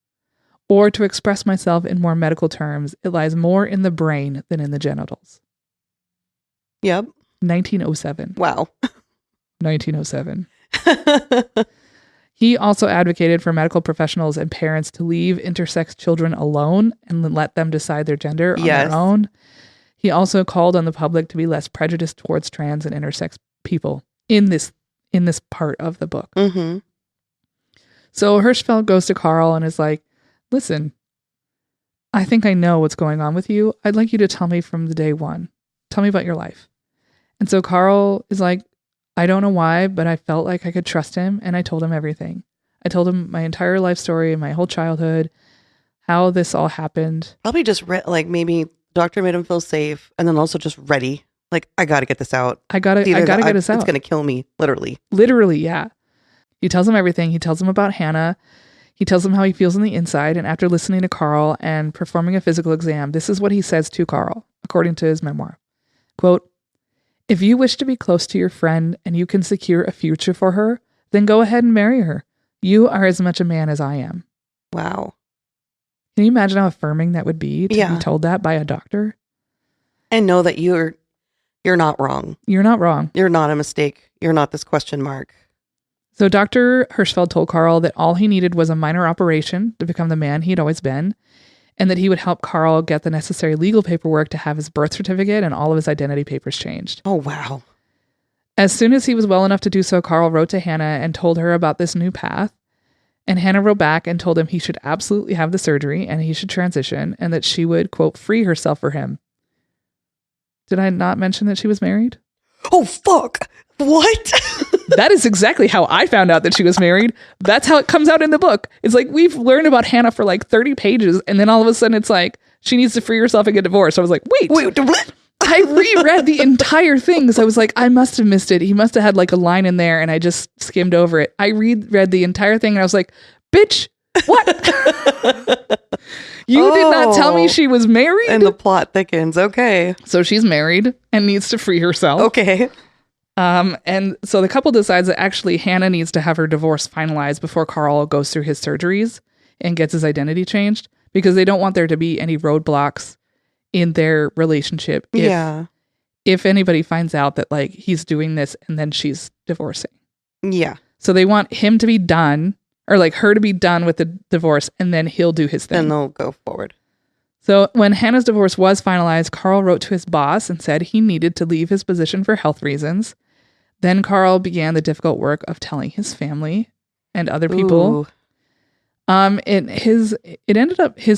Or to express myself in more medical terms, it lies more in the brain than in the genitals." Yep. 1907. Wow. 1907. He also advocated for medical professionals and parents to leave intersex children alone and let them decide their gender on their own. He also called on the public to be less prejudiced towards trans and intersex people in this part of the book. Mm-hmm. So Hirschfeld goes to Karl and is like, listen, I think I know what's going on with you. I'd like you to tell me from the day one. Tell me about your life. And so Karl is like, I don't know why, but I felt like I could trust him, and I told him everything. I told him my entire life story, my whole childhood, how this all happened. Probably just maybe doctor made him feel safe, and then also just ready. Like, I got to get this out. I gotta get this out. It's gonna kill me, literally. Literally, yeah. He tells him everything. He tells him about Hannah. He tells him how he feels on the inside. And after listening to Karl and performing a physical exam, this is what he says to Karl, according to his memoir. Quote, "If you wish to be close to your friend and you can secure a future for her, then go ahead and marry her. You are as much a man as I am." Wow. Can you imagine how affirming that would be to be told that by a doctor? And know that you're not wrong. You're not wrong. You're not a mistake. You're not this question mark. So Dr. Hirschfeld told Karl that all he needed was a minor operation to become the man he'd always been, and that he would help Karl get the necessary legal paperwork to have his birth certificate and all of his identity papers changed. Oh, wow. As soon as he was well enough to do so, Karl wrote to Hannah and told her about this new path. And Hannah wrote back and told him he should absolutely have the surgery and he should transition and that she would, quote, free herself for him. Did I not mention that she was married? Oh, fuck. What? That is exactly how I found out that she was married. That's how it comes out in the book. It's like, we've learned about Hannah for like 30 pages. And then all of a sudden it's like, she needs to free herself and get divorced. I was like, wait, what? I reread the entire thing. So I was like, I must have missed it. He must have had like a line in there and I just skimmed over it. I read the entire thing and I was like, bitch, what? You did not tell me she was married? And the plot thickens. Okay. So she's married and needs to free herself. Okay. And so the couple decides that actually Hannah needs to have her divorce finalized before Karl goes through his surgeries and gets his identity changed because they don't want there to be any roadblocks in their relationship. If anybody finds out that like he's doing this and then she's divorcing. Yeah. So they want him to be done or like her to be done with the divorce and then he'll do his thing. And they'll go forward. So when Hannah's divorce was finalized, Karl wrote to his boss and said he needed to leave his position for health reasons. Then Karl began the difficult work of telling his family and other people. His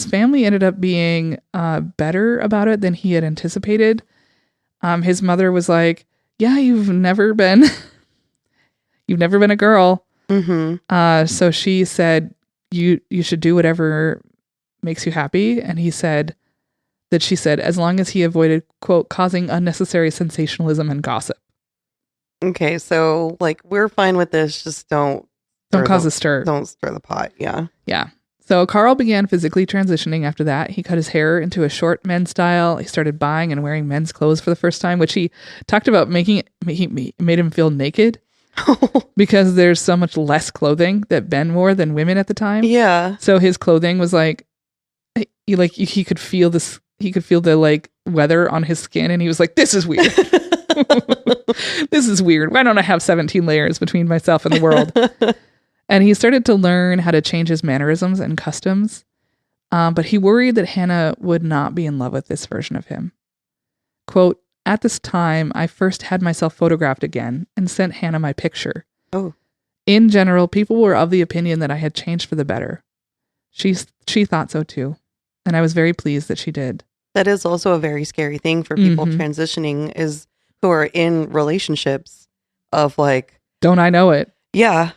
family ended up being better about it than he had anticipated. His mother was like, "Yeah, you've never been a girl." Mm-hmm. So she said, "You should do whatever makes you happy." And he said, that she said, as long as he avoided, quote, causing unnecessary sensationalism and gossip. Okay, so like we're fine with this. Just don't cause a stir. Don't stir the pot. Yeah. Yeah. So Karl began physically transitioning after that. He cut his hair into a short men's style. He started buying and wearing men's clothes for the first time, which he talked about made him feel naked because there's so much less clothing that men wore than women at the time. Yeah. So his clothing was like he could feel this. He could feel the like weather on his skin, and he was like, "This is weird. This is weird. Why don't I have 17 layers between myself and the world?" And he started to learn how to change his mannerisms and customs. But he worried that Hannah would not be in love with this version of him. Quote, at this time, I first had myself photographed again and sent Hannah my picture. Oh. In general, people were of the opinion that I had changed for the better. She thought so too. And I was very pleased that she did. That is also a very scary thing for people transitioning who are in relationships of like... Don't I know it? Yeah.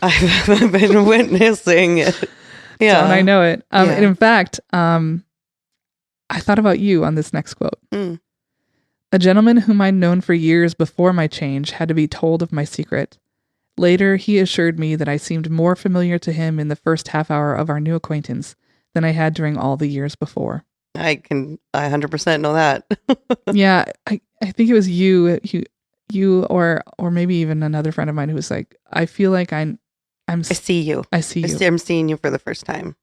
I've been witnessing it. Yeah. Don't I know it? And in fact, I thought about you on this next quote. Mm. A gentleman whom I'd known for years before my change had to be told of my secret. Later, he assured me that I seemed more familiar to him in the first half hour of our new acquaintance than I had during all the years before. I 100% know that. Yeah, I think it was you or maybe even another friend of mine who was like, I feel like I see you. I see you. I'm seeing you for the first time.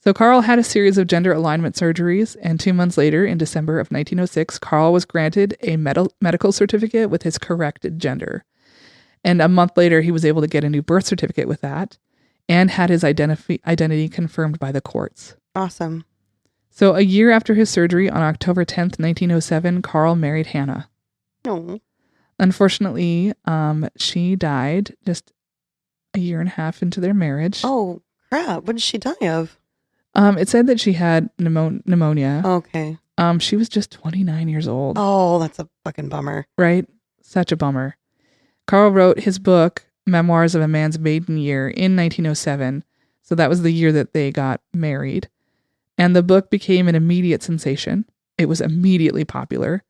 So Karl had a series of gender alignment surgeries, and 2 months later, in December of 1906, Karl was granted a medical certificate with his corrected gender. And a month later, he was able to get a new birth certificate with that and had his identity confirmed by the courts. Awesome. So a year after his surgery, on October 10th, 1907, Karl married Hannah. Oh. Unfortunately, she died just a year and a half into their marriage. Oh, crap. What did she die of? It said that she had pneumonia. Okay. She was just 29 years old. Oh, that's a fucking bummer. Right? Such a bummer. Karl wrote his book, Memoirs of a Man's Maiden Year, in 1907. So that was the year that they got married. And the book became an immediate sensation. It was immediately popular.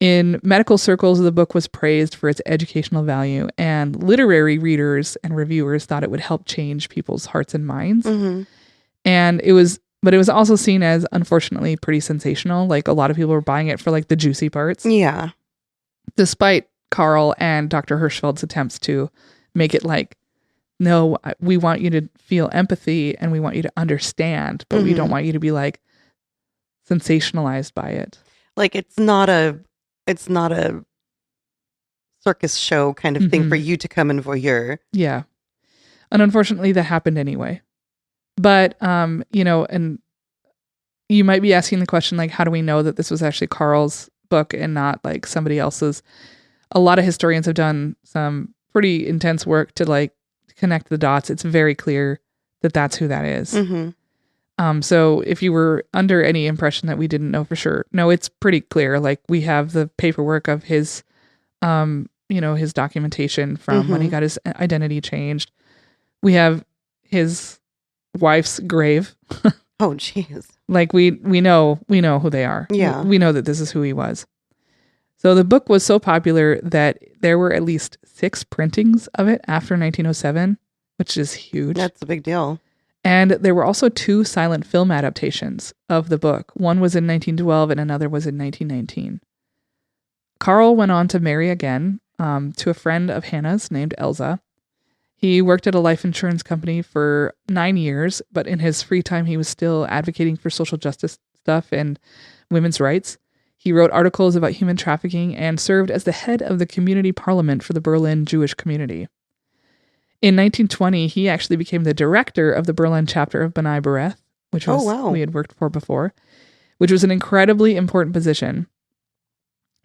In medical circles, the book was praised for its educational value, and literary readers and reviewers thought it would help change people's hearts and minds. Mm-hmm. And it was also seen as, unfortunately, pretty sensational. Like, a lot of people were buying it for like the juicy parts. Yeah. Despite Karl and Dr. Hirschfeld's attempts to make it like, no, we want you to feel empathy and we want you to understand, but we don't want you to be like sensationalized by it. Like it's not a circus show kind of thing for you to come and voyeur. Yeah. And unfortunately that happened anyway. But, and you might be asking the question, like, how do we know that this was actually Karl's book and not like somebody else's? A lot of historians have done some pretty intense work to like connect the dots. It's very clear that that's who that is. Mm-hmm. So if you were under any impression that we didn't know for sure, no, it's pretty clear. Like we have the paperwork of his, his documentation from when he got his identity changed. We have his wife's grave. Oh, jeez. Like we know who they are. Yeah. We know that this is who he was. So the book was so popular that there were at least 6 printings of it after 1907, which is huge. That's a big deal. And there were also 2 silent film adaptations of the book. One was in 1912 and another was in 1919. Karl went on to marry again to a friend of Hannah's named Elsa. He worked at a life insurance company for 9 years, but in his free time, he was still advocating for social justice stuff and women's rights. He wrote articles about human trafficking and served as the head of the community parliament for the Berlin Jewish community. In 1920, he actually became the director of the Berlin chapter of B'nai B'rith, which was we had worked for before, which was an incredibly important position.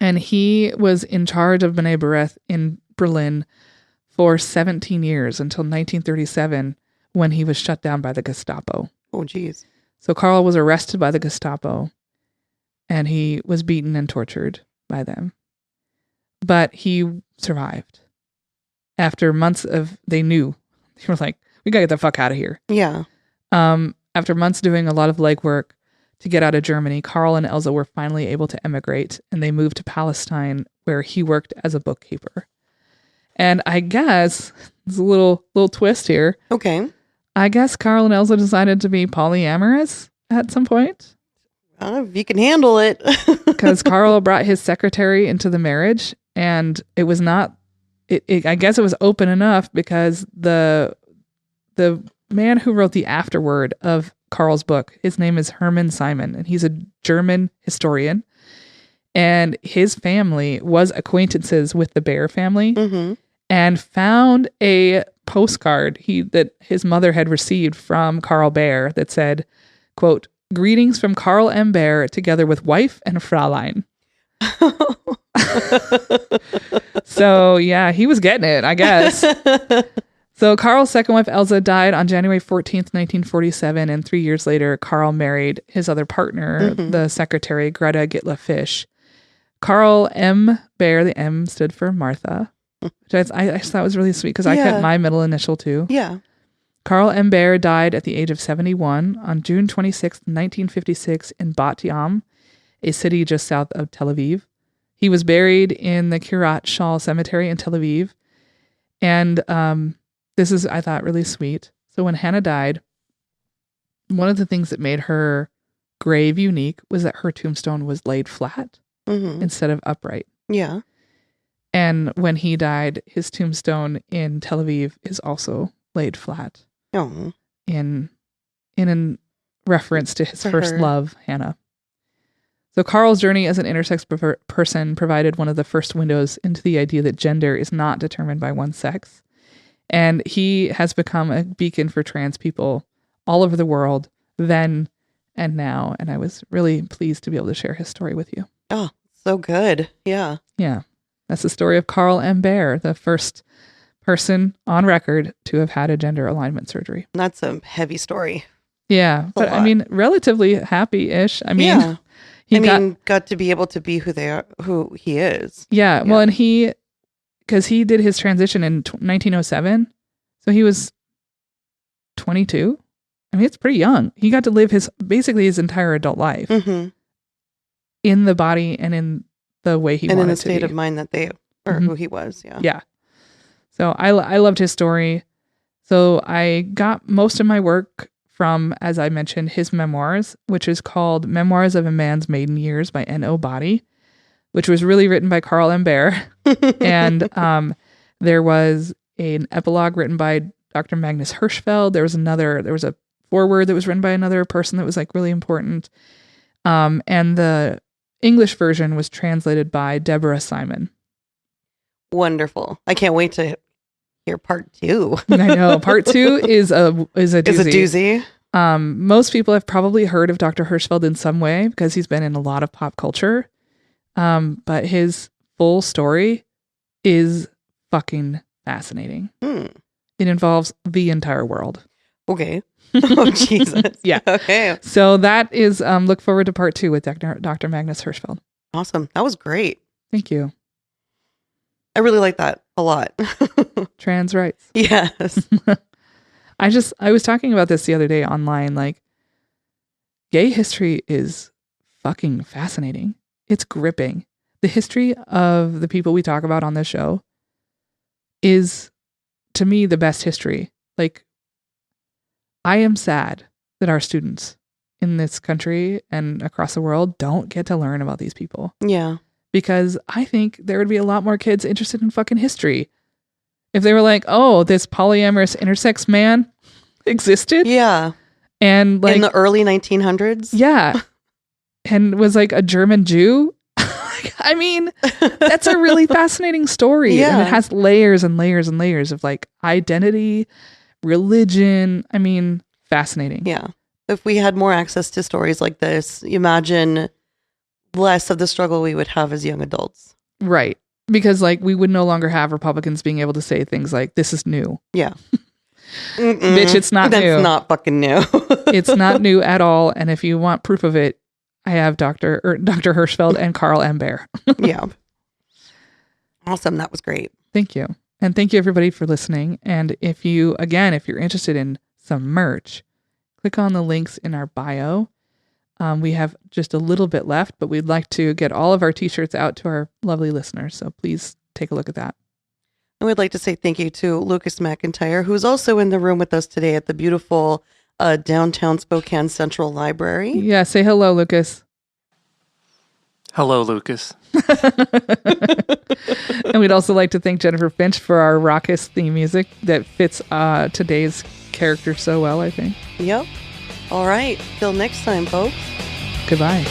And he was in charge of B'nai B'rith in Berlin for 17 years until 1937, when he was shut down by the Gestapo. Oh, geez. So Karl was arrested by the Gestapo, and he was beaten and tortured by them. But he survived. After months they were like, we gotta get the fuck out of here. Yeah. After months doing a lot of legwork, to get out of Germany, Karl and Elsa were finally able to emigrate, and they moved to Palestine, where he worked as a bookkeeper. And I guess there's a little twist here. Okay. I guess Karl and Elsa decided to be polyamorous at some point. If you can handle it. Because Karl brought his secretary into the marriage, and it was not. I guess it was open enough because the man who wrote the afterword of Karl's book, his name is Hermann Simon, and he's a German historian. And his family was acquaintances with the Baer family, and found a postcard that his mother had received from Karl Baer that said, quote, "Greetings from Karl M. Baer, together with wife and Fräulein." So yeah, he was getting it, I guess. So Karl's second wife, Elsa, died on January 14th, 1947. And 3 years later, Karl married his other partner, the secretary, Greta Gittler-Fish. Karl M. Baer, the M stood for Martha, which I thought was really sweet because I kept my middle initial too. Yeah. Karl M. Baer died at the age of 71 on June 26th, 1956 in Bat Yam, a city just south of Tel Aviv. He was buried in the Kiryat Shal Cemetery in Tel Aviv. And this is, I thought, really sweet. So when Hannah died, one of the things that made her grave unique was that her tombstone was laid flat instead of upright. Yeah. And when he died, his tombstone in Tel Aviv is also laid flat. Oh. In reference to his first love, Hannah. So Karl's journey as an intersex person provided one of the first windows into the idea that gender is not determined by one's sex. And he has become a beacon for trans people all over the world, then and now. And I was really pleased to be able to share his story with you. Oh, so good. Yeah. Yeah. That's the story of Karl M. Baer, the first person on record to have had a gender alignment surgery. That's a heavy story. Yeah. But I mean, relatively happy-ish. I mean, yeah. Got to be able to be who he is. Yeah. Well, and because he did his transition in 1907. So he was 22. I mean, it's pretty young. He got to live basically his entire adult life in the body and in the way he wanted to be. And in the state of mind that who he was. Yeah. Yeah. So I loved his story. So I got most of my work from, as I mentioned, his memoirs, which is called Memoirs of a Man's Maiden Years by N.O. Body, which was really written by Karl M. Baer. And there was an epilogue written by Dr. Magnus Hirschfeld. There was a foreword that was written by another person that was like really important. And the English version was translated by Deborah Simon. Wonderful. I can't wait to hear part 2. I know. Part 2 is a doozy. Is a doozy. Most people have probably heard of Dr. Hirschfeld in some way because he's been in a lot of pop culture. But his full story is fucking fascinating. It involves the entire world. Okay. Oh, Jesus. Yeah. Okay. So that is, look forward to part 2 with Dr. Magnus Hirschfeld. Awesome. That was great. Thank you. I really like that a lot. Trans rights. Yes. I was talking about this the other day online, like gay history is fucking fascinating. It's gripping. The history of the people we talk about on this show is, to me, the best history. Like, I am sad that our students in this country and across the world don't get to learn about these people. Yeah. Because I think there would be a lot more kids interested in fucking history if they were like, oh, this polyamorous intersex man existed. Yeah. And like in the early 1900s. Yeah. And was like a German Jew. I mean, that's a really fascinating story. Yeah. And it has layers and layers and layers of like identity, religion. I mean, fascinating. Yeah. If we had more access to stories like this, imagine less of the struggle we would have as young adults. Right. Because like we would no longer have Republicans being able to say things like, this is new. Yeah. Bitch, it's not new. That's not fucking new. It's not new at all. And if you want proof of it, I have Dr. Hirschfeld and Karl M. Baer. Yeah. Awesome. That was great. Thank you. And thank you everybody for listening. And if you're interested in some merch, click on the links in our bio. We have just a little bit left, but we'd like to get all of our t-shirts out to our lovely listeners. So please take a look at that. And we'd like to say thank you to Lucas McIntyre, who's also in the room with us today at the beautiful downtown Spokane Central Library. Yeah, say hello, Lucas. Hello, Lucas. And we'd also like to thank Jennifer Finch for our raucous theme music that fits today's character so well, I think. Yep. All right. Till next time, folks. Goodbye.